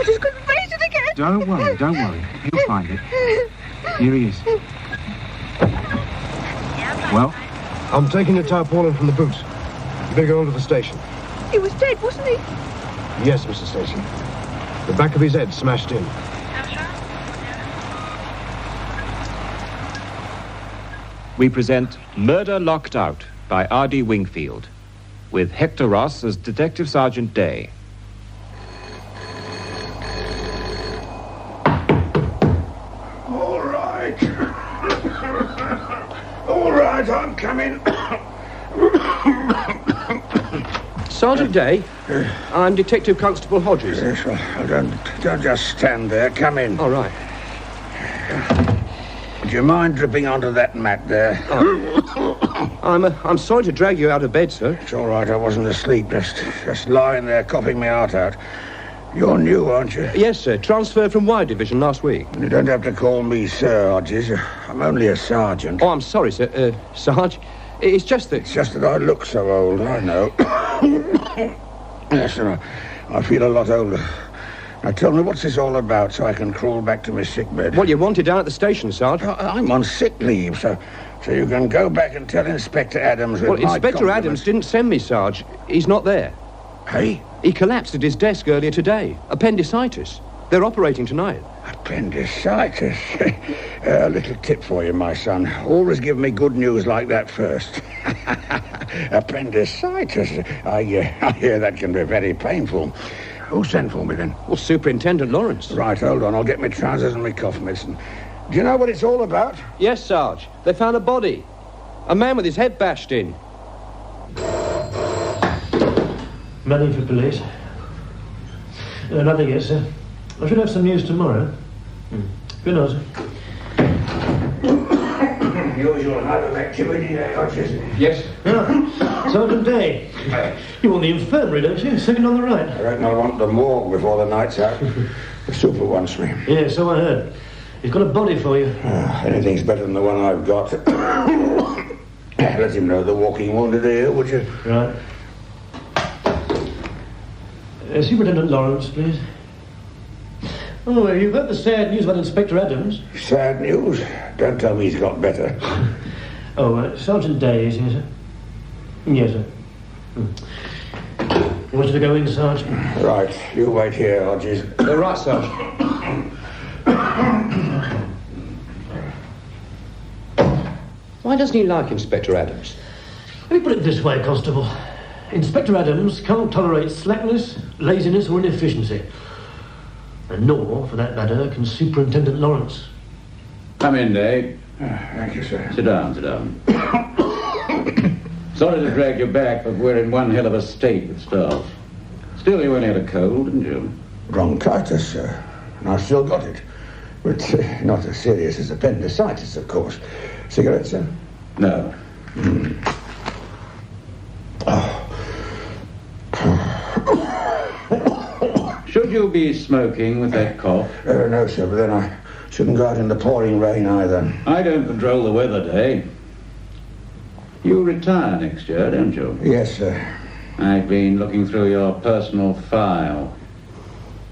I just couldn't face it again. Don't worry. He'll find it. Here he is. Well? I'm taking the tarpaulin from the boot. You better go on to the station. He was dead, wasn't he? Yes, Mr. Stacy. The back of his head smashed in. We present Murder Locked Out by R.D. Wingfield, with Hector Ross as Detective Sergeant Day. All right. All right, I'm coming. Sergeant Day, I'm Detective Constable Hodges. Yes, well, don't just stand there. Come in. All right. Do you mind dripping onto that mat there? I'm sorry to drag you out of bed, sir. It's all right. I wasn't asleep. Just lying there, coughing my heart out. You're new, aren't you? Yes, sir. Transferred from Y Division last week. You don't have to call me Sir, Hodges. I'm only a sergeant. Oh, I'm sorry, sir. Sarge, it's just that... It's just that I look so old, I know. Yes, and I feel a lot older. Now, tell me, what's this all about so I can crawl back to my sickbed? What you wanted down at the station, Sarge. I'm on sick leave, so you can go back and tell Inspector Adams... Well, Inspector Adams didn't send me, Sarge. He's not there. Hey? He collapsed at his desk earlier today. Appendicitis. They're operating tonight. Appendicitis? A little tip for you, my son. Always give me good news like that first. Appendicitis? I hear that can be very painful. Who sent for me, then? Well, Superintendent Lawrence. Right, hold on. I'll get my trousers and my cough medicine. Do you know what it's all about? Yes, Sarge. They found a body. A man with his head bashed in. Money for police. Nothing yet, sir. I should have some news tomorrow. Good night, sir. Usual night of activity, Hodges. Yes. Sergeant Day. You want the infirmary, don't you? Second on the right. I reckon I'll want the morgue before the night's out. The super wants me. Yeah, so I heard. He's got a body for you. Anything's better than the one I've got. Let him know the walking wounded here, would you? Right. Superintendent Lawrence, please. Oh, you've heard the sad news about Inspector Adams. Sad news? Don't tell me he's got better. Sergeant Day is here, sir? Yes, sir. You want you to go in, Sarge? Right, you wait here, Hodges. Right, Sarge. Why doesn't he like Inspector Adams? Let me put it this way, Constable. Inspector Adams can't tolerate slackness, laziness or inefficiency. And nor, for that matter, can Superintendent Lawrence. Come in, Day. Thank you, sir. Sit down. Sorry to drag you back, but we're in one hell of a state with staff. Still, you only had a cold, didn't you? Bronchitis, sir. And I've still got it. But not as serious as appendicitis, of course. Cigarettes, sir? No. Should you be smoking with that cough? No, sir, but then I shouldn't go out in the pouring rain either. I don't control the weather, Day. You retire next year, don't you? Yes, sir. I've been looking through your personal file.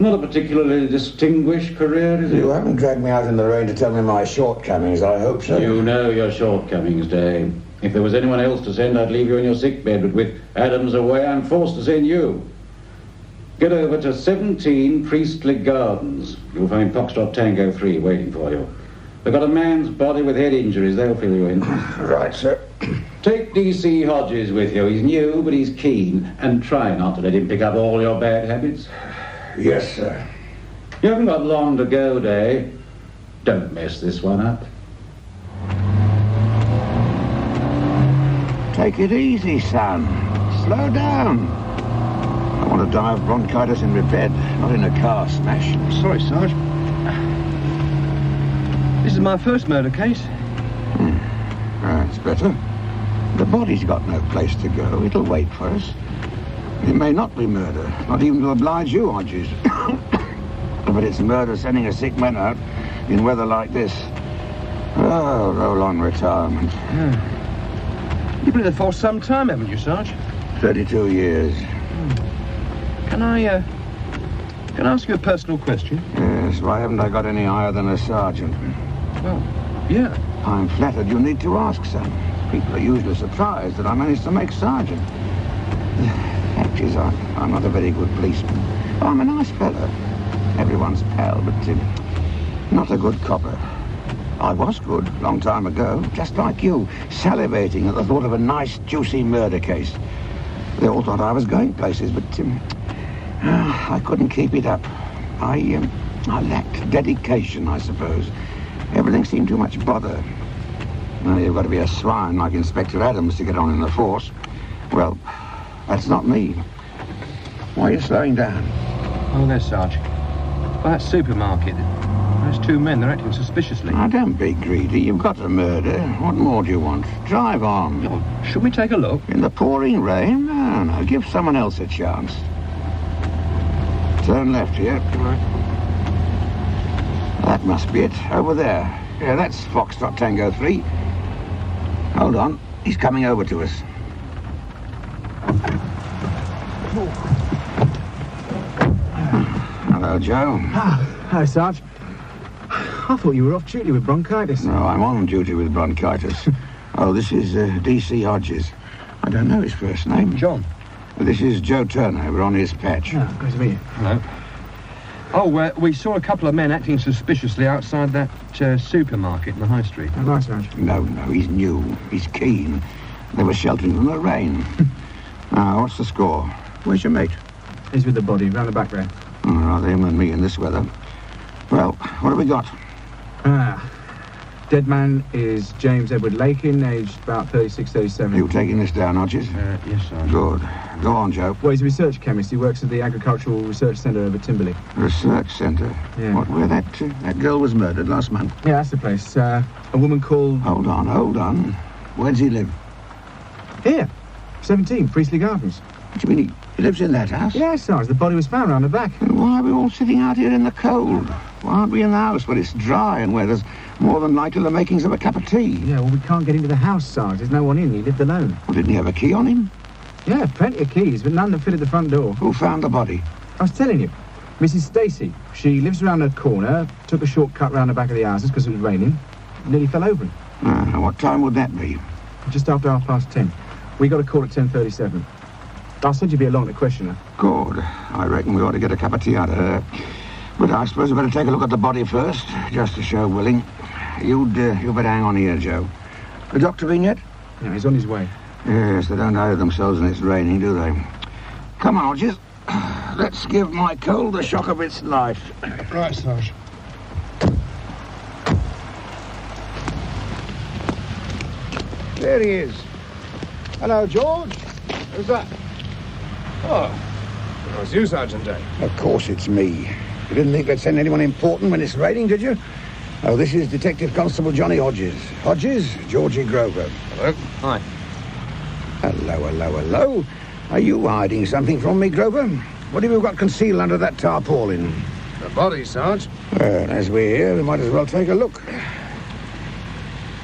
Not a particularly distinguished career, is it? You haven't dragged me out in the rain to tell me my shortcomings, I hope so. You know your shortcomings, Day. If there was anyone else to send, I'd leave you in your sickbed, but with Adams away, I'm forced to send you. Get over to 17 Priestley Gardens. You'll find Foxtrot Tango 3 waiting for you. They've got a man's body with head injuries. They'll fill you in. Right, sir. Take D.C. Hodges with you. He's new, but he's keen. And try not to let him pick up all your bad habits. Yes, sir. You haven't got long to go, Day. Don't mess this one up. Take it easy, son. Slow down. I want to die of bronchitis in my bed, not in a car smash. Sorry, Sarge. This is my first murder case. That's better. The body's got no place to go. It'll wait for us. It may not be murder, not even to oblige you, Hodges. But it's murder sending a sick man out in weather like this. Oh, roll on retirement. You've been in the force some time, haven't you, Sarge? 32 years. Can I Can I ask you a personal question? Yes, why haven't I got any higher than a sergeant? Well, yeah. I'm flattered you need to ask, son. People are usually surprised that I managed to make sergeant. The fact is, I'm not a very good policeman. I'm a nice fellow. Everyone's pal, but not a good copper. I was good, a long time ago, just like you, salivating at the thought of a nice, juicy murder case. They all thought I was going places, but I couldn't keep it up. I lacked dedication, I suppose. Everything seemed too much bother. Now, you've got to be a swine like Inspector Adams to get on in the force. Well, that's not me. Why are you slowing down? Oh, there, Sarge. By that supermarket. Those two men, they're acting suspiciously. Now, don't be greedy. You've got a murder. What more do you want? Drive on. Oh, should we take a look? In the pouring rain? No. Give someone else a chance. Turn left here. Right. That must be it. Over there. Yeah, that's Foxtrot Tango 3. Hold on. He's coming over to us. Hello, Joe. Hi, Sarge. I thought you were off duty with bronchitis. No, I'm on duty with bronchitis. Oh, this is D.C. Hodges. I don't know his first name. John. This is Joe Turner. We're on his patch. Oh, great to meet you. Hello. Oh, we saw a couple of men acting suspiciously outside that supermarket in the high street. Oh, nice, Sarge. No, he's new. He's keen. They were sheltering from the rain. Now, what's the score? Where's your mate? He's with the body, round the back there. Oh, rather him than me in this weather. Well, what have we got? Dead man is James Edward Lakin, aged about 36, 37. You taking this down, Hodges? Yes, Sarge. Good. Go on, Joe. Well, he's a research chemist. He works at the Agricultural Research Centre over Timberley. Research Centre? Yeah. What, where that girl was murdered last month? Yeah, that's the place. A woman called... Hold on. Where does he live? Here. 17, Priestley Gardens. What do you mean, he lives in that house? Yes, Sarge. The body was found round the back. Then why are we all sitting out here in the cold? Why aren't we in the house where it's dry and where there's more than likely the makings of a cup of tea? Yeah, well, we can't get into the house, Sarge. There's no one in. He lived alone. Well, didn't he have a key on him? Yeah, plenty of keys, but none that fitted the front door. Who found the body? I was telling you. Mrs. Stacey. She lives around the corner, took a shortcut round the back of the houses because it was raining, nearly fell over. What time would that be? Just after 10:30. We got a call at 10:37. I said you'd be along to question her. Good. I reckon we ought to get a cup of tea out of her. But I suppose we better take a look at the body first, just to show willing. You'd better hang on here, Joe. The doctor been yet? Yeah, he's on his way. Yes, they don't hide themselves when it's raining, do they? Come on, Hodges. Let's give my cold the shock of its life. Right, Sarge. There he is. Hello, George. Who's that? Oh, it was you, Sergeant Day. Of course it's me. You didn't think they'd send anyone important when it's raining, did you? Oh, this is Detective Constable Johnny Hodges. Hodges, Georgie Grover. Hello. Hi. Hello. Are you hiding something from me, Grover? What have you got concealed under that tarpaulin? The body, Sarge. Well, as we're here, we might as well take a look.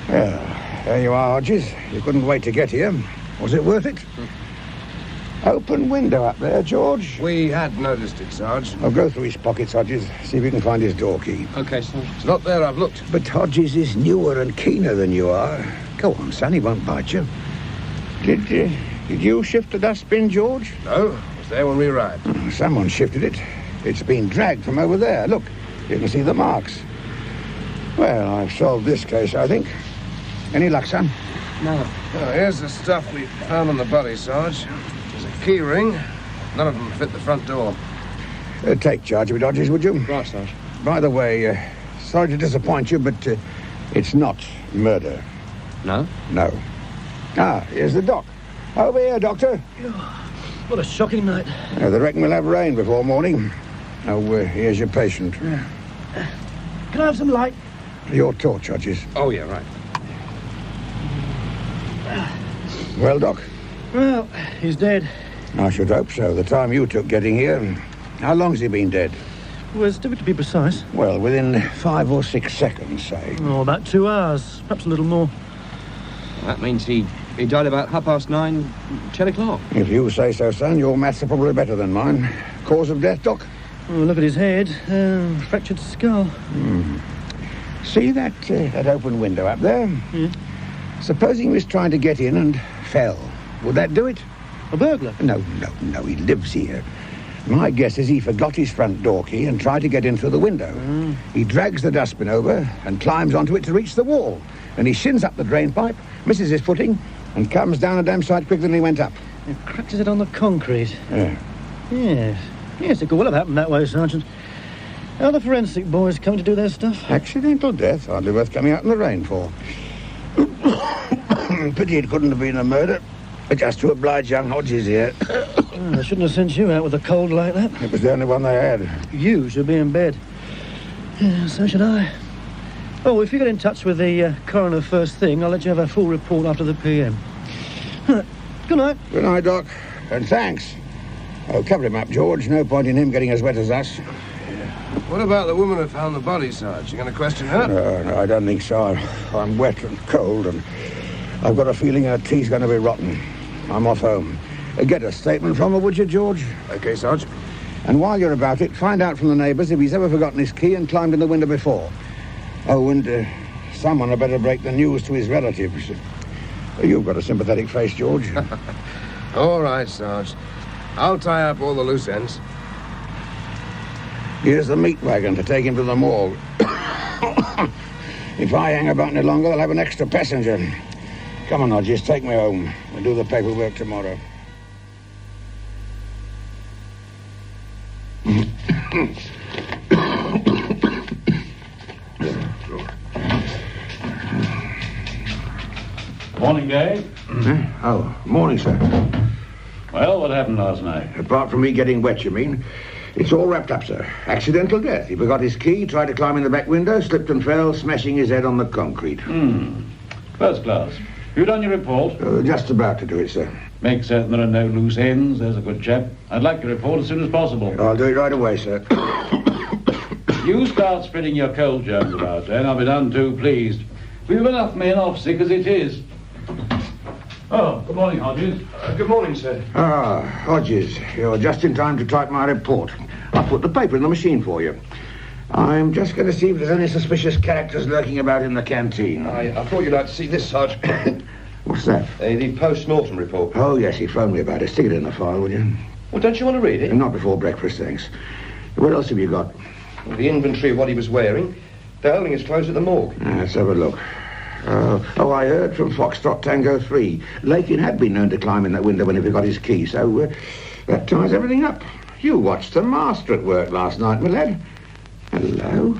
Well, there you are, Hodges. You couldn't wait to get here. Was it worth it? Open window up there, George. We had noticed it, Sarge. I'll go through his pockets, Hodges, see if you can find his door key. OK, Sarge. It's not there, I've looked. But Hodges is newer and keener than you are. Go on, son, he won't bite you. Did you shift the dustbin, George? No, it was there when we arrived. Someone shifted it. It's been dragged from over there. Look, you can see the marks. Well, I've solved this case, I think. Any luck, son? No. Well, here's the stuff we found on the body, Sarge. There's a key ring. None of them fit the front door. Take charge of it, Hodges, would you? Right, Sarge. By the way, sorry to disappoint you, but it's not murder. No? No. Here's the doc. Over here, Doctor. What a shocking night. They reckon we'll have rain before morning. Now, here's your patient. Can I have some light? Your torch, Hodges. Oh, yeah, right. Well, Doc? Well, he's dead. I should hope so. The time you took getting here. How long's he been dead? Well, it's difficult to be precise. Well, within 5 or 6 seconds, say. Oh, about 2 hours, perhaps a little more. That means he died about 9:30, 10 o'clock. If you say so, son, your maths are probably better than mine. Cause of death, Doc? Oh, look at his head. Fractured skull. See that open window up there? Yeah. Supposing he was trying to get in and fell. Would that do it? A burglar? No, he lives here. My guess is he forgot his front door key and tried to get in through the window. He drags the dustbin over and climbs onto it to reach the wall. And he shins up the drain pipe, misses his footing, and comes down a damn sight quicker than he went up. He cracks it on the concrete. Yeah. Yes, it could well have happened that way, Sergeant. Are the forensic boys coming to do their stuff? Accidental death, hardly worth coming out in the rain for. Pity it couldn't have been a murder. Just to oblige young Hodges here. They shouldn't have sent you out with a cold like that. It was the only one they had. You should be in bed. Yeah, so should I. Oh, if you get in touch with the coroner first thing, I'll let you have a full report after the PM. Good night. Good night, Doc. And thanks. Oh, cover him up, George. No point in him getting as wet as us. What about the woman who found the body, Sarge? You going to question her? No, I don't think so. I'm wet and cold, and I've got a feeling her tea's going to be rotten. I'm off home. Get a statement from her, would you, George? OK, Sarge. And while you're about it, find out from the neighbours if he's ever forgotten his key and climbed in the window before. Oh, and someone had better break the news to his relatives. You've got a sympathetic face, George. All right, Sarge. I'll tie up all the loose ends. Here's the meat wagon to take him to the morgue. If I hang about any longer, they'll have an extra passenger. Come on, Hodges, take me home. We'll do the paperwork tomorrow. Morning, Dave. Oh, morning, sir. Well, what happened last night? Apart from me getting wet, you mean? It's all wrapped up, sir. Accidental death. He forgot his key, tried to climb in the back window, slipped and fell, smashing his head on the concrete. First class. You done your report? Just about to do it, sir. Make certain there are no loose ends. There's a good chap. I'd like your report as soon as possible. I'll do it right away, sir. You start spreading your cold germs about, and I'll be none too pleased. We've enough men off sick as it is. Oh, good morning, Hodges. Good morning, sir. Ah, Hodges, you're just in time to type my report. I'll put the paper in the machine for you. I'm just going to see if there's any suspicious characters lurking about in the canteen. I thought you'd like to see this, Sarge. What's that? The post-mortem report. Oh, yes, he phoned me about it. Stick it in the file, will you? Well, don't you want to read it? Not before breakfast, thanks. What else have you got? Well, the inventory of what he was wearing. They're holding his clothes at the morgue. Let's have a look. I heard from Foxtrot Tango 3. Lakin had been known to climb in that window when he forgot his key, so that ties everything up. You watched the master at work last night, my lad. Hello?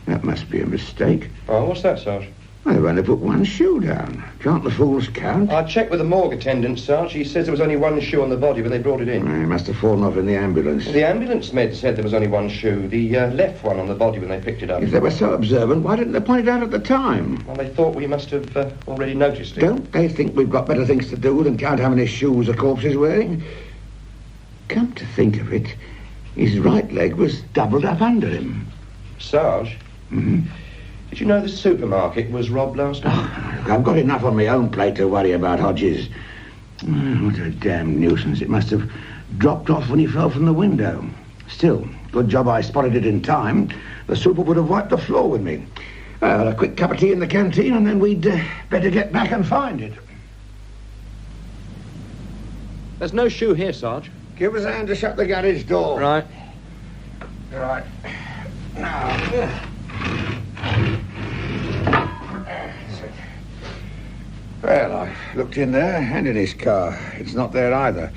That must be a mistake. Oh, what's that, Sarge? They've only put one shoe down. Can't the fools count? I checked with the morgue attendant, Sarge. He says there was only one shoe on the body when they brought it in. He must have fallen off in the ambulance. The ambulance med said there was only one shoe, the left one on the body when they picked it up. If they were so observant, why didn't they point it out at the time? Well, they thought we must have already noticed it. Don't they think we've got better things to do than count how many shoes a corpse is wearing? Come to think of it, his right leg was doubled up under him. Sarge? Mm-hmm. Did you know the supermarket was robbed last night? Oh, I've got enough on my own plate to worry about, Hodges. Oh, what a damn nuisance. It must have dropped off when he fell from the window. Still, good job I spotted it in time. The super would have wiped the floor with me. Well, a quick cup of tea in the canteen, and then we'd better get back and find it. There's no shoe here, Sarge. Give us a hand to shut the garage door. Right. Right. Now. Well, I looked in there and in his car. It's not there either.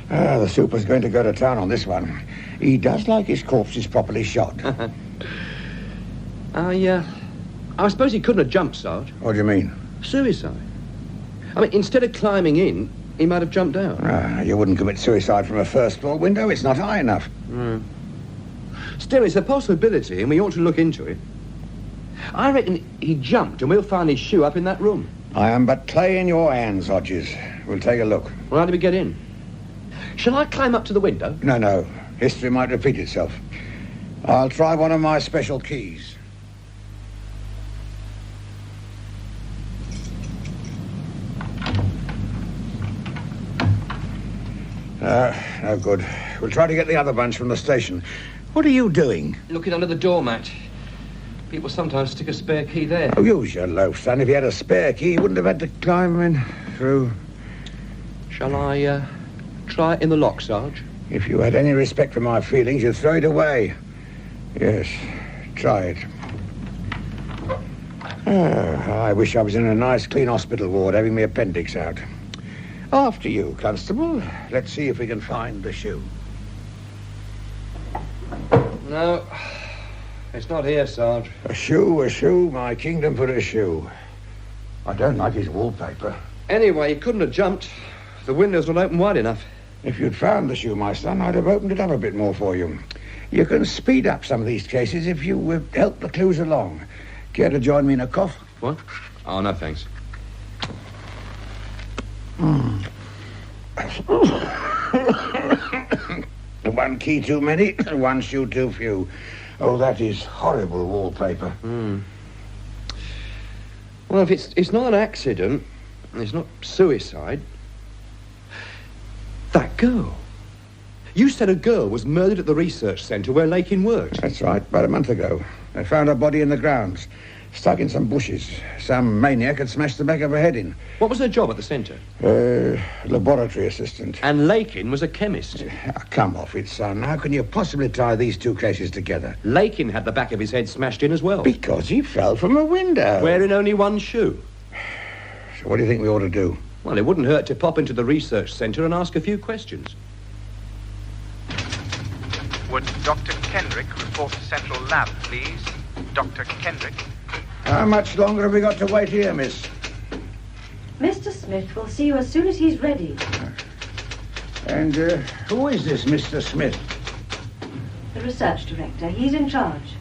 The super's going to go to town on this one. He does like his corpses properly shot. I suppose he couldn't have jumped, Sarge. What do you mean? Suicide. I mean, instead of climbing in, he might have jumped out. You wouldn't commit suicide from a first-floor window. It's not high enough. Still, it's a possibility, and we ought to look into it. I reckon he jumped, and we'll find his shoe up in that room. I am but clay in your hands, Hodges. We'll take a look. Well, how do we get in? Shall I climb up to the window? No. History might repeat itself. I'll try one of my special keys. No good. We'll try to get the other bunch from the station. What are you doing? Looking under the doormat. People sometimes stick a spare key there. Oh, use your loaf, son. If you had a spare key, you wouldn't have had to climb in through. Shall I, try it in the lock, Sarge? If you had any respect for my feelings, you'd throw it away. Yes, try it. I wish I was in a nice, clean hospital ward having my appendix out. After you, Constable. Let's see if we can find the shoe. No, it's not here, Sarge. A shoe, my kingdom for a shoe. I don't like his wallpaper. Anyway, he couldn't have jumped. The window's not open wide enough. If you'd found the shoe, my son, I'd have opened it up a bit more for you. You can speed up some of these cases if you help the clues along. Care to join me in a cough? What? Oh, no, thanks. One key too many, one shoe too few. Oh, that is horrible wallpaper. Well, if it's not an accident, it's not suicide. That girl. You said a girl was murdered at the research centre where Lakin worked. That's right, about a month ago. They found her body in the grounds, stuck in some bushes. Some maniac had smashed the back of her head in. What was her job at the centre? Laboratory assistant. And Lakin was a chemist. Come off it, son. How can you possibly tie these two cases together? Lakin had the back of his head smashed in as well. Because he fell from a window. Wearing only one shoe. So what do you think we ought to do? Well, it wouldn't hurt to pop into the research centre and ask a few questions. Would Dr. Kendrick report to Central Lab, please? Dr. Kendrick. How much longer have we got to wait here, miss? Mr. Smith will see you as soon as he's ready. And who is this Mr. Smith? The research director. He's in charge.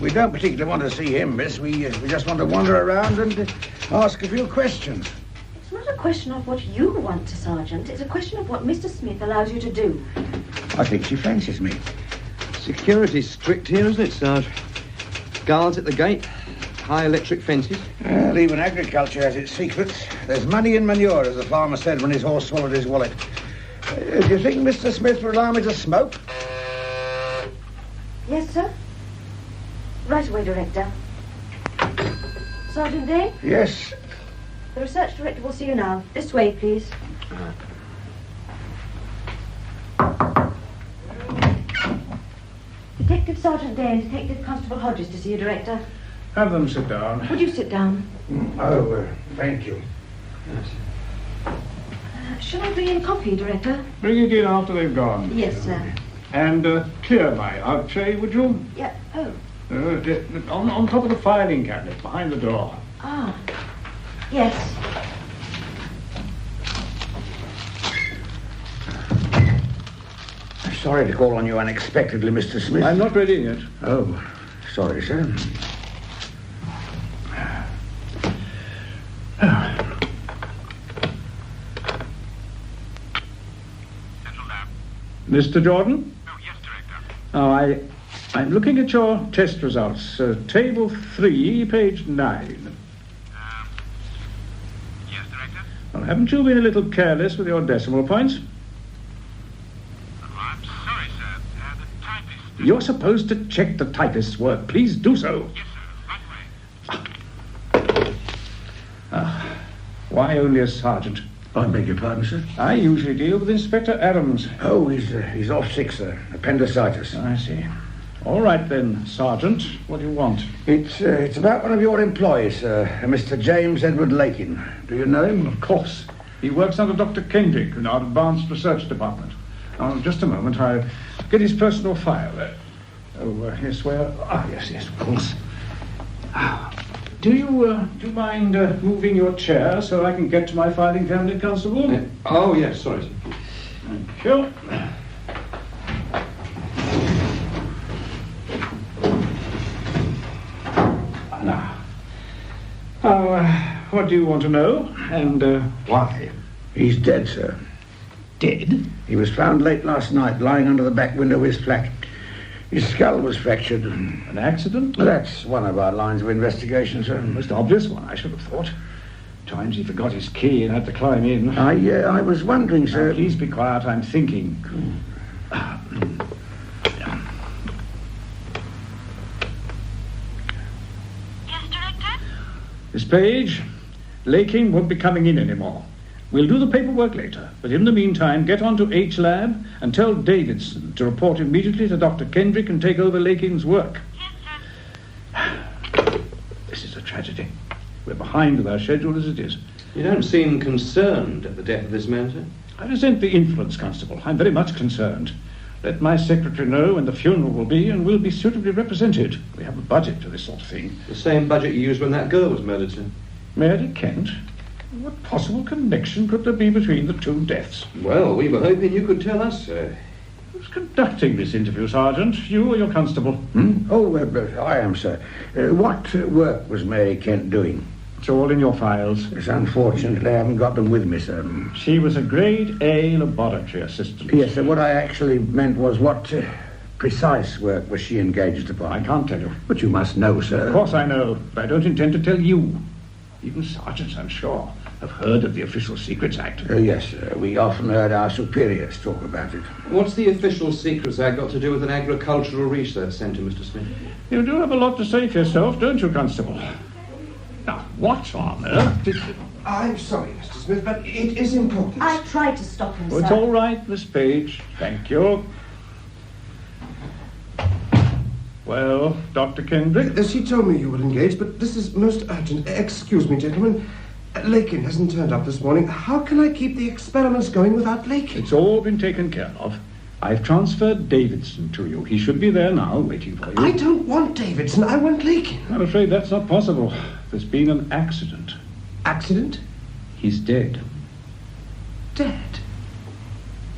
We don't particularly want to see him, miss. We just want to wander around and ask a few questions. It's not a question of what you want, Sergeant. It's a question of what Mr. Smith allows you to do. I think she fancies me. Security's strict here, isn't it, Sarge? Guards at the gate, high electric fences. Well, even agriculture has its secrets. There's money in manure, as the farmer said when his horse swallowed his wallet. Do you think Mr. Smith will allow me to smoke? Yes, sir. Right away, Director. Sergeant Day? Yes. The research director will see you now. This way, please. Detective Sergeant Day and Detective Constable Hodges to see you, Director. Have them sit down. Would you sit down? Thank you. Shall I bring in coffee, Director? Bring it in after they've gone. Yes, sir. And clear my archway, would you? Yeah. Oh. On top of the filing cabinet, behind the door. Ah. Yes. Sorry to call on you unexpectedly, Mr. Smith. I'm not ready yet. Oh, sorry, sir. Mr. Jordan? Oh, yes, Director. Oh, I'm looking at your test results. Table 3, page 9. Yes, Director? Well, haven't you been a little careless with your decimal points? Oh, I'm sorry, sir. The typist... You're supposed to check the typist's work. Please do so. Yes, sir. Right away. Why only a sergeant? I beg your pardon, sir? I usually deal with Inspector Adams. Oh, he's off sick, sir. Appendicitis. I see. All right, then, Sergeant. What do you want? It's about one of your employees, sir, Mr. James Edward Lakin. Do you know him? Of course. He works under Dr. Kendrick in our advanced research department. Now, just a moment. I'll get his personal file. Yes, where? Ah, yes, of course. Do you mind moving your chair so I can get to my filing cabinet, Constable? Oh, yes, sorry, sir. Thank you. Now, what do you want to know, and why? He's dead, sir. Dead? He was found late last night, lying under the back window of his flat. His skull was fractured. An accident? That's one of our lines of investigation, sir. Most obvious one, I should have thought. Times he forgot his key and had to climb in. I was wondering, sir... Now, please be quiet, I'm thinking. Yes, Director? Miss Page, Laking won't be coming in anymore. We'll do the paperwork later, but in the meantime, get on to H-Lab and tell Davidson to report immediately to Dr. Kendrick and take over Laking's work. Yes, sir. This is a tragedy. We're behind with our schedule as it is. You don't seem concerned at the death of this man, sir. I resent the influence, Constable. I'm very much concerned. Let my secretary know when the funeral will be, and we'll be suitably represented. We have a budget for this sort of thing. The same budget you used when that girl was murdered, sir. Mary Kent? What possible connection could there be between the two deaths? Well, we were hoping you could tell us, sir. Who's conducting this interview, Sergeant? You or your constable? I am, sir. What work was Mary Kent doing? It's all in your files. It's unfortunate I haven't got them with me, sir. She was a grade A laboratory assistant. Yes, sir. What I actually meant was what precise work was she engaged upon? I can't tell you. But you must know, sir. Of course I know, but I don't intend to tell you. Even sergeants, I'm sure, have heard of the Official Secrets Act. Yes, sir. We often heard our superiors talk about it. What's the Official Secrets Act got to do with an agricultural research centre, Mr. Smith? You do have a lot to say for yourself, don't you, Constable? Now, what on earth did you... I'm sorry, Mr. Smith, but it is important. I tried to stop him, Oh, it's sir. all right, Miss Page. Thank you. Well, Dr. Kendrick? She told me you were engaged, but this is most urgent. Excuse me, gentlemen. Lakin hasn't turned up this morning. How can I keep the experiments going without Lakin? It's all been taken care of. I've transferred Davidson to you. He should be there now, waiting for you. I don't want Davidson. I want Lakin. I'm afraid that's not possible. There's been an accident. Accident? He's dead. Dead?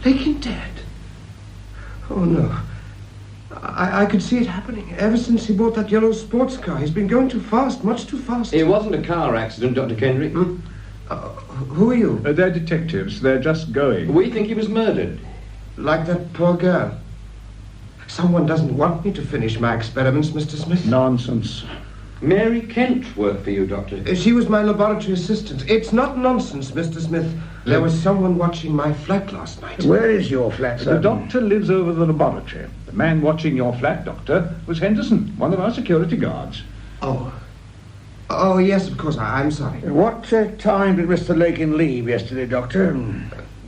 Lakin dead? Oh, no. I could see it happening. Ever since he bought that yellow sports car, he's been going too fast, much too fast. It wasn't a car accident, Dr. Kendrick. Who are you? They're detectives. They're just going. We think he was murdered. Like that poor girl. Someone doesn't want me to finish my experiments, Mr. Smith. Nonsense. Mary Kent worked for you, Doctor. She was my laboratory assistant. It's not nonsense, Mr. Smith. There was someone watching my flat last night. Where is your flat, sir? The doctor lives over the laboratory. The man watching your flat, Doctor, was Henderson, one of our security guards. Oh, yes, of course. I'm sorry. What time did Mr. Lakin leave yesterday, Doctor?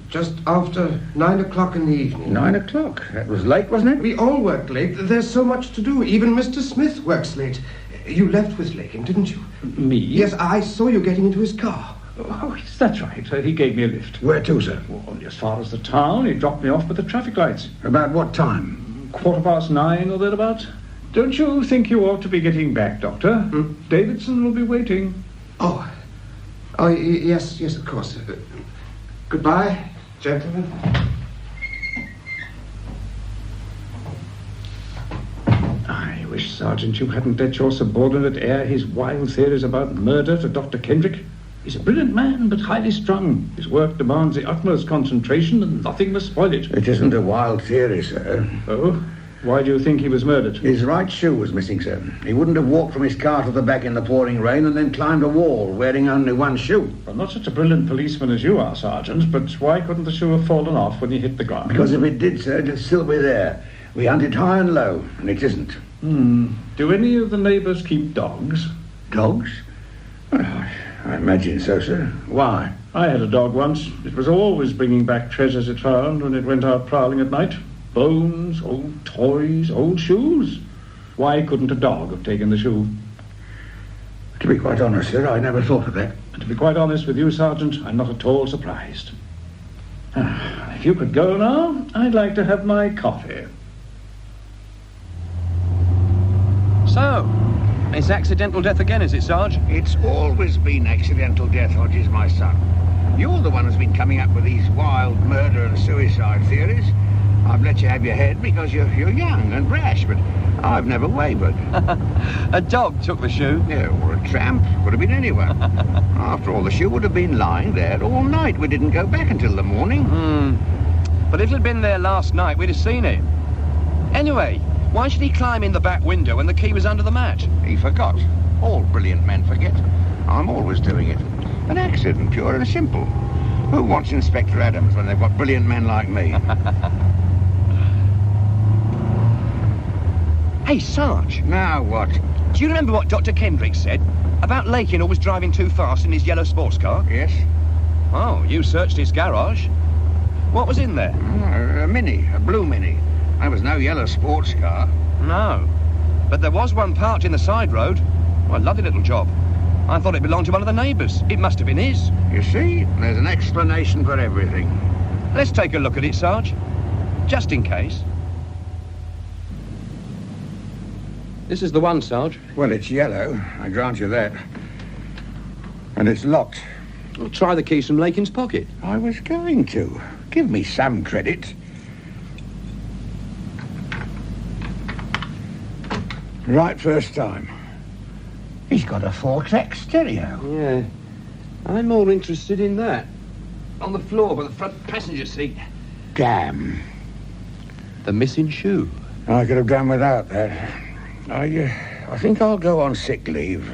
Just after 9 o'clock in the evening. 9 o'clock? That was late, wasn't it? We all work late. There's so much to do. Even Mr. Smith works late. You left with Lakin, didn't you? Me? Yes, I saw you getting into his car. Oh, yes, that's right. He gave me a lift. Where to, sir? Well, only as far as the town. He dropped me off at the traffic lights. About what time? 9:15 or thereabouts. Don't you think you ought to be getting back, Doctor? Davidson will be waiting. Oh, yes, of course. Goodbye, gentlemen. I wish, Sergeant, you hadn't let your subordinate air his wild theories about murder to Dr. Kendrick. He's a brilliant man, but highly strung. His work demands the utmost concentration, and nothing must spoil it. It isn't a wild theory, sir. Oh? Why do you think he was murdered? His right shoe was missing, sir. He wouldn't have walked from his car to the back in the pouring rain and then climbed a wall wearing only one shoe. Well, not such a brilliant policeman as you are, Sergeant, but why couldn't the shoe have fallen off when he hit the ground? Because if it did, sir, it'd still be there. We hunted high and low, and it isn't. Do any of the neighbours keep dogs? Dogs? Well, I imagine so, sir. Why? I had a dog once. It was always bringing back treasures it found when it went out prowling at night. Bones, old toys, old shoes. Why couldn't a dog have taken the shoe? To be quite honest, sir, I never thought of that. And to be quite honest with you, Sergeant, I'm not at all surprised. If you could go now, I'd like to have my coffee. So, it's accidental death again, is it, Sarge? It's always been accidental death, Hodges, my son. You're the one who's been coming up with these wild murder and suicide theories. I've let you have your head because you're young and brash, but I've never wavered. A dog took the shoe? Yeah, or a tramp. Could have been anyone. After all, the shoe would have been lying there all night. We didn't go back until the morning. But if it had been there last night, we'd have seen it. Anyway, why should he climb in the back window when the key was under the mat? He forgot. All brilliant men forget. I'm always doing it. An accident, pure and simple. Who wants Inspector Adams when they've got brilliant men like me? Hey, Sarge. Now what? Do you remember what Dr. Kendrick said about Lakin always driving too fast in his yellow sports car? Yes? Oh, you searched his garage. What was in there? A Mini, a blue Mini. There was no yellow sports car. No. But there was one parked in the side road. Oh, a lovely little job. I thought it belonged to one of the neighbours. It must have been his. You see, there's an explanation for everything. Let's take a look at it, Sarge. Just in case. This is the one, Sarge. Well, it's yellow, I grant you that. And it's locked. Well, try the keys from Lakin's pocket. I was going to. Give me some credit. Right first time. He's got a 4-track stereo. Yeah. I'm more interested in that. On the floor by the front passenger seat. Damn. The missing shoe. I could have done without that. I think I'll go on sick leave.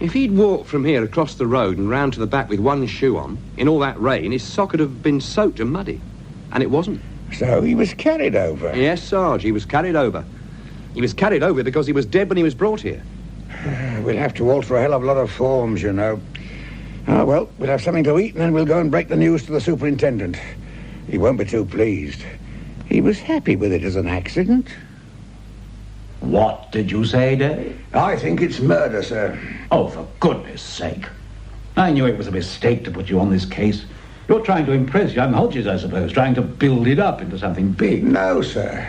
If he'd walked from here across the road and round to the back with one shoe on, in all that rain, his sock would have been soaked and muddy. And it wasn't. So he was carried over? Yes, Sarge, he was carried over. He was carried over because he was dead when he was brought here. We'll have to alter a hell of a lot of forms, you know. Ah, well, we'll have something to eat and then we'll go and break the news to the superintendent. He won't be too pleased. He was happy with it as an accident. What did you say, Dave? I think it's murder, sir. Oh, for goodness sake. I knew it was a mistake to put you on this case. You're trying to impress young Hodges, I suppose, trying to build it up into something big. No, sir.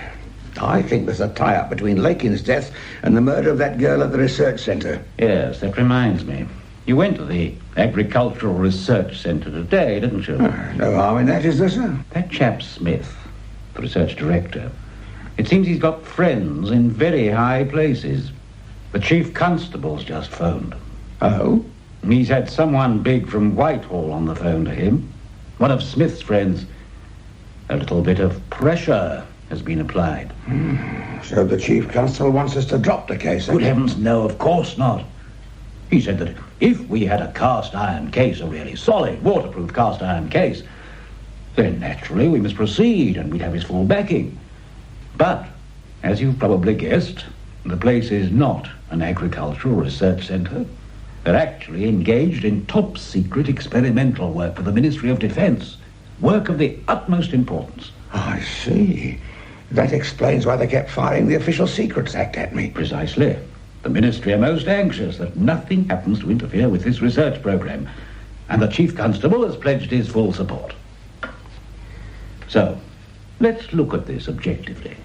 I think there's a tie-up between Lakin's death and the murder of that girl at the research centre. Yes, that reminds me. You went to the Agricultural Research Centre today, didn't you? No harm in that, is there, sir? That chap Smith, the research director, it seems he's got friends in very high places. The chief constable's just phoned. Oh? He's had someone big from Whitehall on the phone to him. One of Smith's friends. A little bit of pressure has been applied. So the chief constable wants us to drop the case, Good heavens, no, of course not. He said that if we had a cast iron case, a really solid, waterproof cast iron case, then naturally we must proceed and we'd have his full backing. But, as you've probably guessed, the place is not an agricultural research centre. They're actually engaged in top-secret experimental work for the Ministry of Defence. Work of the utmost importance. I see. That explains why they kept firing the Official Secrets Act at me. Precisely. The Ministry are most anxious that nothing happens to interfere with this research programme. And the Chief Constable has pledged his full support. So, let's look at this objectively.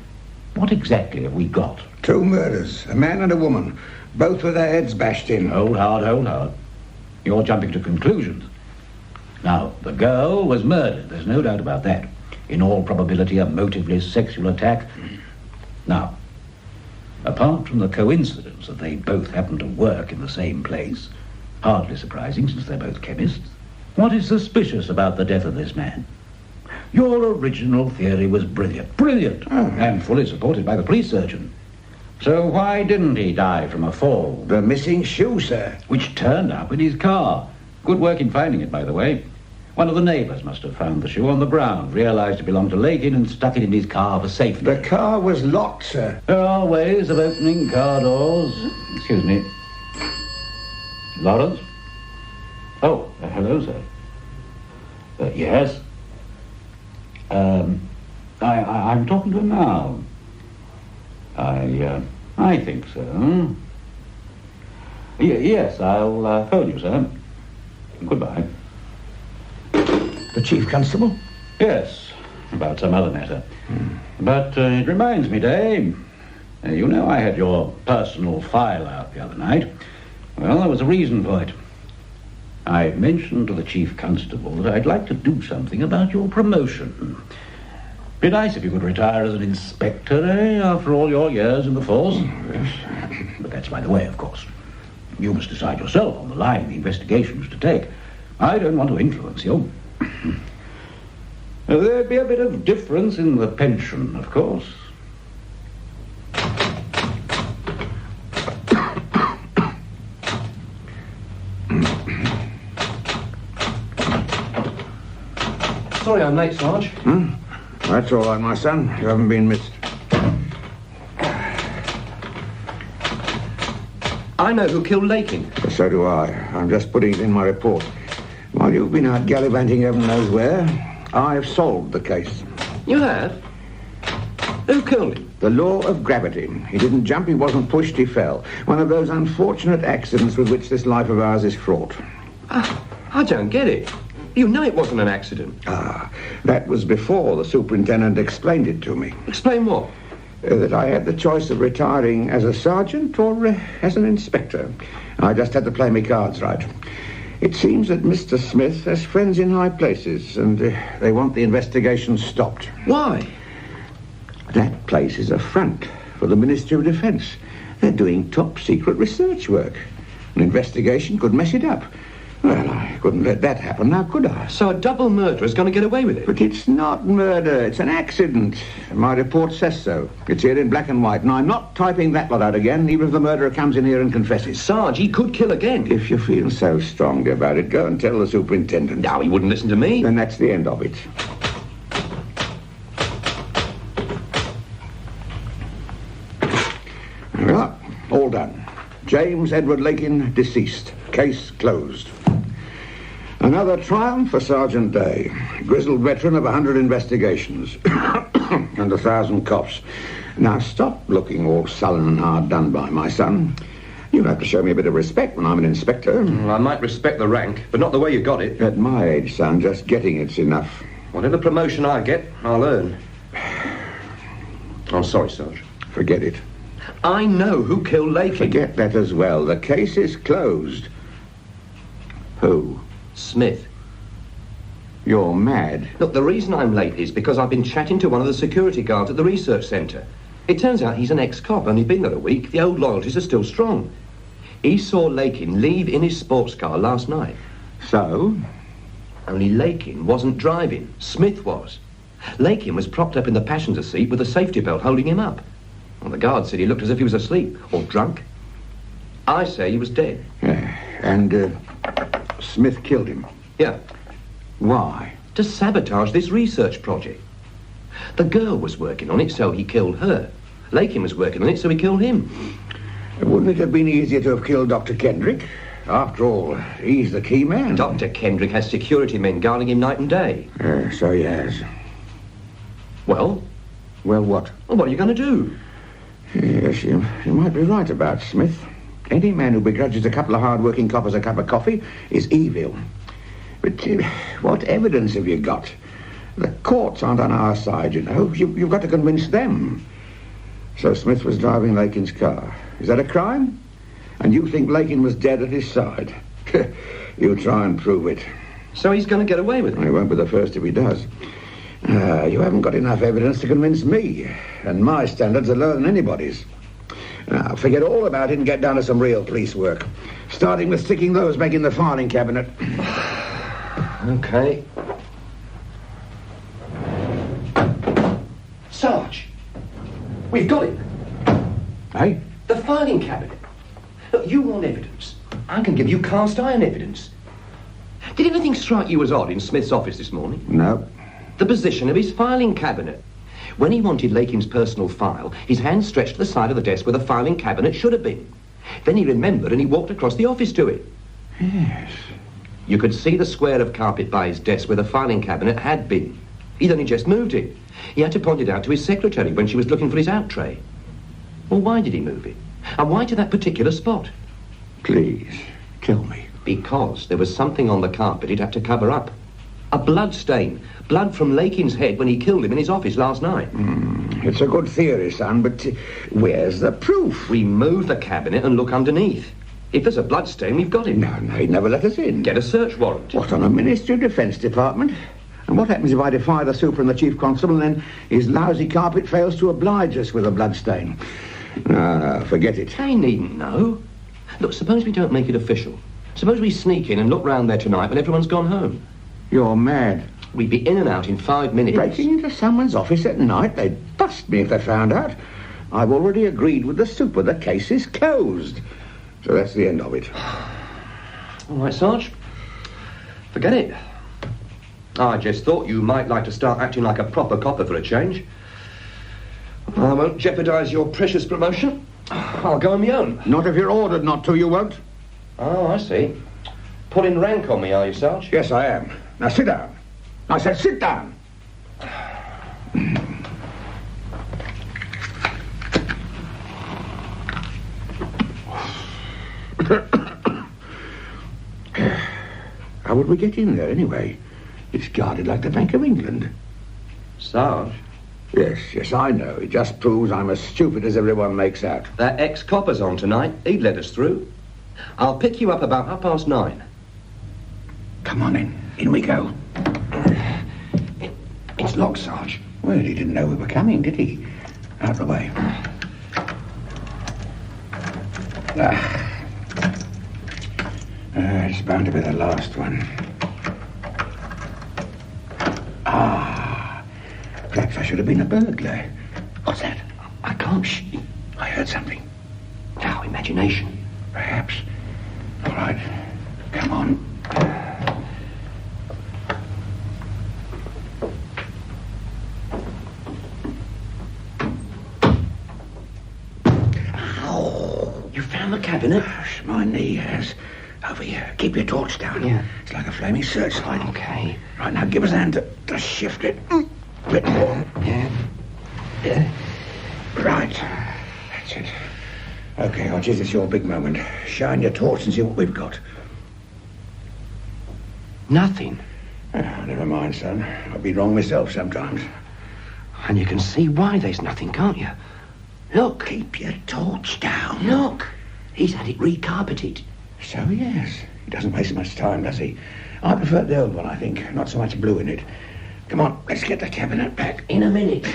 What exactly have we got? 2 murders, a man and a woman, both with their heads bashed in. Hold hard. You're jumping to conclusions. Now, the girl was murdered, there's no doubt about that. In all probability, a motiveless sexual attack. Now, apart from the coincidence that they both happen to work in the same place, hardly surprising since they're both chemists, what is suspicious about the death of this man? Your original theory was brilliant, and fully supported by the police surgeon. So why didn't he die from a fall? The missing shoe, sir. Which turned up in his car. Good work in finding it, by the way. One of the neighbours must have found the shoe on the ground, realised it belonged to Lakin and stuck it in his car for safety. The car was locked, sir. There are ways of opening car doors. Excuse me. Lawrence? Oh, hello, sir. Yes? I'm talking to him now. I think so. Yes, I'll phone you, sir. Goodbye. The Chief Constable? Yes, about some other matter. But it reminds me, Dave, you know I had your personal file out the other night. Well, there was a reason for it. I mentioned to the Chief Constable that I'd like to do something about your promotion. Be nice if you could retire as an inspector, after all your years in the force. Yes. But that's by the way, of course. You must decide yourself on the line the investigation is to take. I don't want to influence you. There'd be a bit of difference in the pension, of course. Sorry I'm late, Sarge. That's all right, my son. You haven't been missed. I know who killed Lakin. So do I. I'm just putting it in my report. While you've been out gallivanting heaven knows where, I've solved the case. You have? Who killed him? The law of gravity. He didn't jump, he wasn't pushed, he fell. One of those unfortunate accidents with which this life of ours is fraught. I don't get it. You know it wasn't an accident. That was before the superintendent explained it to me. Explain what? That I had the choice of retiring as a sergeant or as an inspector. I just had to play my cards right. It seems that Mr. Smith has friends in high places, and they want the investigation stopped. Why? That place is a front for the Ministry of Defence. They're doing top-secret research work. An investigation could mess it up. Well, I couldn't let that happen, now could I? So a double murderer's going to get away with it? But it's not murder, it's an accident. My report says so. It's here in black and white, and I'm not typing that lot out again, even if the murderer comes in here and confesses. Sarge, he could kill again. If you feel so strongly about it, go and tell the superintendent. No, he wouldn't listen to me. Then that's the end of it. Well, all done. James Edward Lakin, deceased. Case closed. Another triumph for Sergeant Day, grizzled veteran of 100 investigations and 1,000 cops. Now stop looking all sullen and hard done by, my son. You'll have to show me a bit of respect when I'm an inspector. Well, I might respect the rank, but not the way you got it. At my age, son, just getting it's enough. Whatever promotion I get, I'll earn. I'm sorry, Sarge. Forget it. I know who killed Lakin. Forget that as well. The case is closed. Who? Smith. You're mad. Look, the reason I'm late is because I've been chatting to one of the security guards at the research centre. It turns out he's an ex-cop, only been there a week. The old loyalties are still strong. He saw Lakin leave in his sports car last night. So? Only Lakin wasn't driving. Smith was. Lakin was propped up in the passenger seat with a safety belt holding him up. And the guard said he looked as if he was asleep or drunk. I say he was dead. Yeah. And, Smith killed him? Yeah. Why? To sabotage this research project. The girl was working on it, so he killed her. Lakin was working on it, so he killed him. Wouldn't it have been easier to have killed Dr. Kendrick? After all, he's the key man. Dr. Kendrick has security men guarding him night and day. So he has. Well? Well, what? Well, what are you going to do? Yes, you might be right about Smith. Any man who begrudges a couple of hard-working coppers a cup of coffee is evil. But what evidence have you got? The courts aren't on our side, you know. You've got to convince them. So Smith was driving Lakin's car. Is that a crime? And you think Lakin was dead at his side? You try and prove it. So he's going to get away with it? He won't be the first if he does. You haven't got enough evidence to convince me, and my standards are lower than anybody's. Now, forget all about it and get down to some real police work, starting with sticking those back in the filing cabinet. Okay. Sarge, we've got it. Hey? The filing cabinet. Look, you want evidence. I can give you cast iron evidence. Did anything strike you as odd in Smith's office this morning? No. The position of his filing cabinet. When he wanted Lakin's personal file, his hand stretched to the side of the desk where the filing cabinet should have been. Then he remembered and he walked across the office to it. Yes. You could see the square of carpet by his desk where the filing cabinet had been. He'd only just moved it. He had to point it out to his secretary when she was looking for his out tray. Well, why did he move it? And why to that particular spot? Please, tell me. Because there was something on the carpet he'd have to cover up. A blood stain. Blood from Lakin's head when he killed him in his office last night. It's a good theory, son, but where's the proof? We move the cabinet and look underneath. If there's a blood stain, we've got him. No, he'd never let us in. Get a search warrant. What, on a Ministry of Defence department? And what happens if I defy the super and the chief constable and then his lousy carpet fails to oblige us with a blood stain? No, forget it. They needn't know. Look, suppose we don't make it official. Suppose we sneak in and look round there tonight when everyone's gone home. You're mad. We'd be in and out in 5 minutes. Breaking into someone's office at night? They'd bust me if they found out. I've already agreed with the super. The case is closed. So that's the end of it. All right, Sarge. Forget it. I just thought you might like to start acting like a proper copper for a change. I won't jeopardise your precious promotion. I'll go on my own. Not if you're ordered not to, you won't. Oh, I see. Putting rank on me, are you, Sarge? Yes, I am. Now sit down. I said sit down. How would we get in there, anyway? It's guarded like the Bank of England. Sarge? Yes, I know. It just proves I'm as stupid as everyone makes out. That ex-copper's on tonight. He'd let us through. I'll pick you up about 9:30. Come on in. In we go. It's locked, Sarge. Well, he didn't know we were coming, did he? Out of the way. It's bound to be the last one. Perhaps I should have been a burglar. What's that? I can't. Shh. I heard something. Now, imagination. Perhaps. All right. Come on. Ow! You found the cabinet? Gosh, my knee has. Over here. Keep your torch down. Yeah. It's like a flaming searchlight. Okay. Right, now give us a hand to shift it. A bit more. Yeah. Right. That's it. Okay, Hodges, it's your big moment. Shine your torch and see what we've got. Nothing. Never mind, son. I'll be wrong myself sometimes. And you can see why there's nothing, can't you? Look. Keep your torch down. Look. He's had it recarpeted. So, yes. He doesn't waste much time, does he? I prefer the old one, I think. Not so much blue in it. Come on, let's get the cabinet back. In a minute.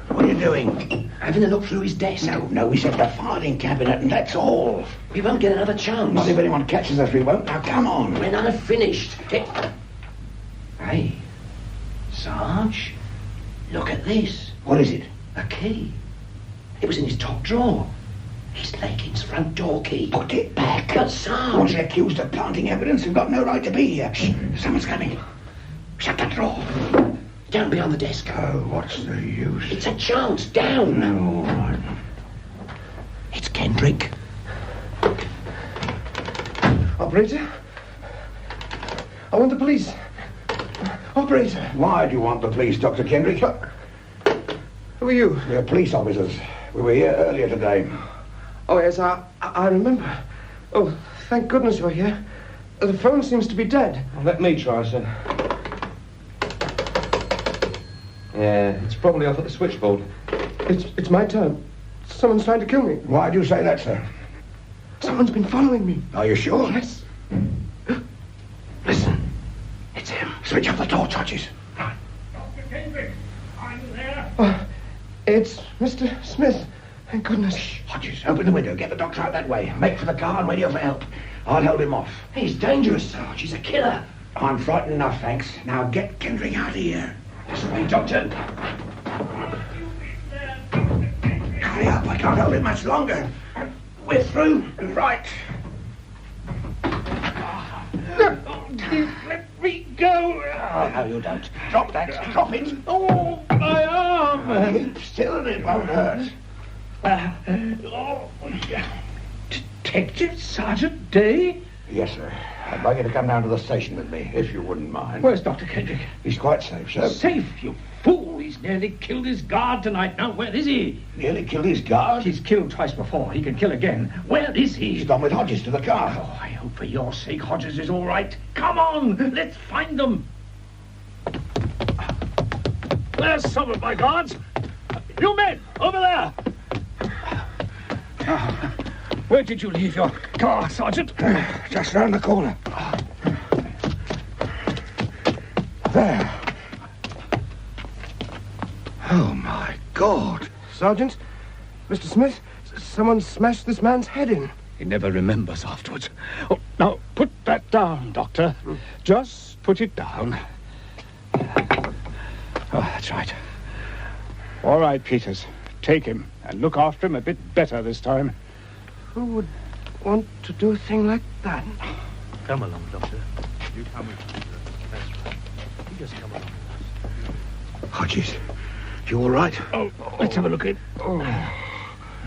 What are you doing? Having a look through his desk. No, we said the filing cabinet, and that's all. We won't get another chance. Not if anyone catches us, we won't. Now, come on. When I've finished. Hey, Sarge, look at this. What is it? A key. It was in his top drawer. It's Lakin's front door key. Put it back. But, Sarge... Once you're accused of planting evidence, you've got no right to be here. Shh, someone's coming. Shut that drawer. Down beyond the desk. Oh, what's the use? It's a chance. Down. No, all right. It's Kendrick. Operator? I want the police. Operator. Why do you want the police, Dr. Kendrick? Who are you? We're police officers. We were here earlier today. Oh, yes, I remember. Oh, thank goodness you're here. The phone seems to be dead. Well, let me try, sir. Yeah, it's probably off at the switchboard. It's my turn. Someone's trying to kill me. Why do you say that, sir? Someone's been following me. Are you sure? Yes. Listen. It's him. Switch off the torch, Hodges. Dr. Kendrick, are you there? Oh, it's Mr. Smith. Thank goodness. Shh, Hodges, open the window. Get the doctor out that way. Make for the car and radio for help. I'll hold him off. He's dangerous, Sarge. He's a killer. I'm frightened enough, thanks. Now get Kendrick out of here. This way, Doctor. Hurry up, I can't hold it much longer. We're through. Right. Let me go. Oh, no, you don't. Drop that. Drop it. Oh, my arm. Keep still and it won't hurt. Detective Sergeant Day? Yes, sir. I'd like you to come down to the station with me, if you wouldn't mind. Where's Dr. Kendrick? He's quite safe, sir. Safe, you fool. He's nearly killed his guard tonight. Now, where is he? Nearly killed his guard? He's killed twice before. He can kill again. Where is he? He's gone with Hodges to the car. Oh, I hope for your sake Hodges is all right. Come on, let's find them. There's some of my guards. You men, over there. Where did you leave your car, Sergeant? Just round the corner. There. Oh, my God. Sergeant, Mr. Smith, someone smashed this man's head in. He never remembers afterwards. Oh, now, put that down, Doctor. Just put it down. Oh, that's right. All right, Peters. Take him and look after him a bit better this time. Who would want to do a thing like that? Come along, Doctor. You come with me. Just come along. Hodges, you all right? Oh, let's have a look at. Oh.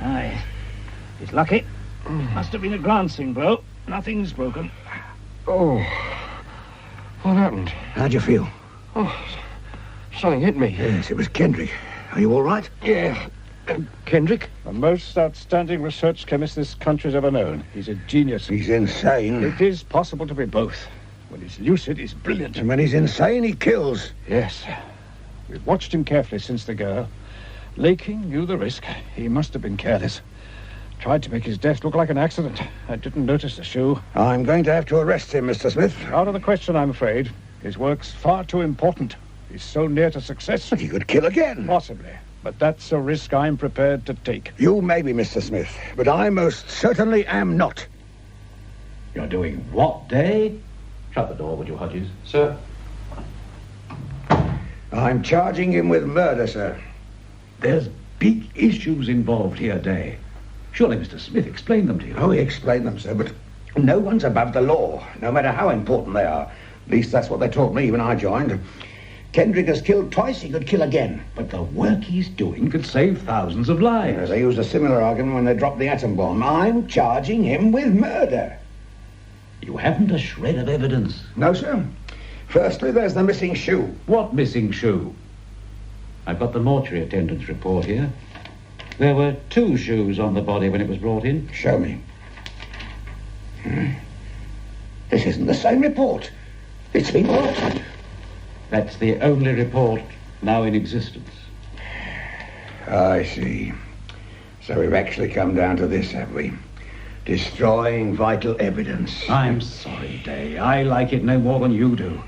Aye. He's lucky. Must have been a glancing blow. Nothing's broken. Oh. What happened? How'd you feel? Oh, something hit me. Yes, it was Kendrick. Are you all right? Yeah. Kendrick? The most outstanding research chemist this country's ever known. He's a genius. He's insane. It is possible to be both. When he's lucid, he's brilliant. And when he's insane, he kills. Yes. We've watched him carefully since the girl. Laking knew the risk. He must have been careless. Tried to make his death look like an accident. I didn't notice the shoe. I'm going to have to arrest him, Mr. Smith. Out of the question, I'm afraid. His work's far too important. He's so near to success. But he could kill again. Possibly. But that's a risk I'm prepared to take. You may be, Mr. Smith, but I most certainly am not. You're doing what, Day? Shut the door, would you, Hodges? Sir? I'm charging him with murder, sir. There's big issues involved here, Day. Surely Mr. Smith explained them to you. Oh, he explained them, sir, but no one's above the law, no matter how important they are. At least that's what they taught me when I joined. Kendrick has killed twice, he could kill again. But the work he's doing could save thousands of lives. Yes, they used a similar argument when they dropped the atom bomb. I'm charging him with murder. You haven't a shred of evidence. No, sir. Firstly, there's the missing shoe. What missing shoe? I've got the mortuary attendant's report here. There were 2 shoes on the body when it was brought in. Show me. This isn't the same report. It's been altered. That's the only report now in existence. I see. So we've actually come down to this, have we? Destroying vital evidence. I'm sorry, Day. I like it no more than you do.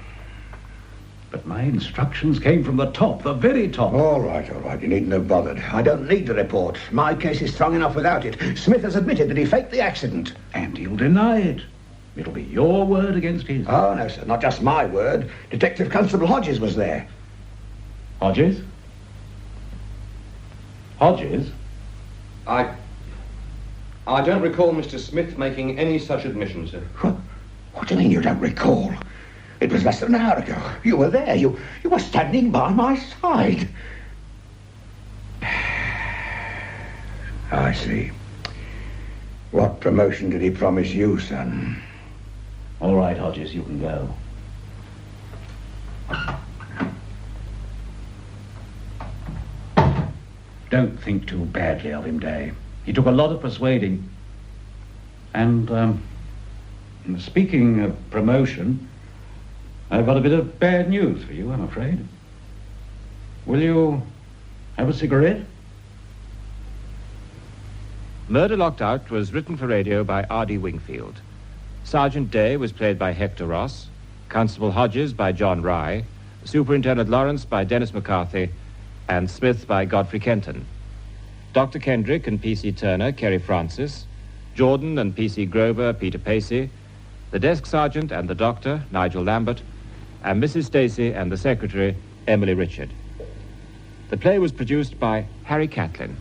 But my instructions came from the top, the very top. All right. You needn't have bothered. I don't need the report. My case is strong enough without it. Smith has admitted that he faked the accident. And he'll deny it. It'll be your word against his. Oh, no, sir. Not just my word. Detective Constable Hodges was there. Hodges? Hodges? I don't recall Mr. Smith making any such admission, sir. What do you mean you don't recall? It was less than an hour ago. You were there. You were standing by my side. I see. What promotion did he promise you, son? All right, Hodges, you can go. Don't think too badly of him, Day. He took a lot of persuading. And, speaking of promotion, I've got a bit of bad news for you, I'm afraid. Will you have a cigarette? Murder Locked Out was written for radio by R.D. Wingfield. Sergeant Day was played by Hector Ross, Constable Hodges by John Rye, Superintendent Lawrence by Dennis McCarthy, and Smith by Godfrey Kenton. Dr. Kendrick and P.C. Turner, Kerry Francis, Jordan and P.C. Grover, Peter Pacey, the desk sergeant and the doctor, Nigel Lambert, and Mrs. Stacey and the secretary, Emily Richard. The play was produced by Harry Catlin.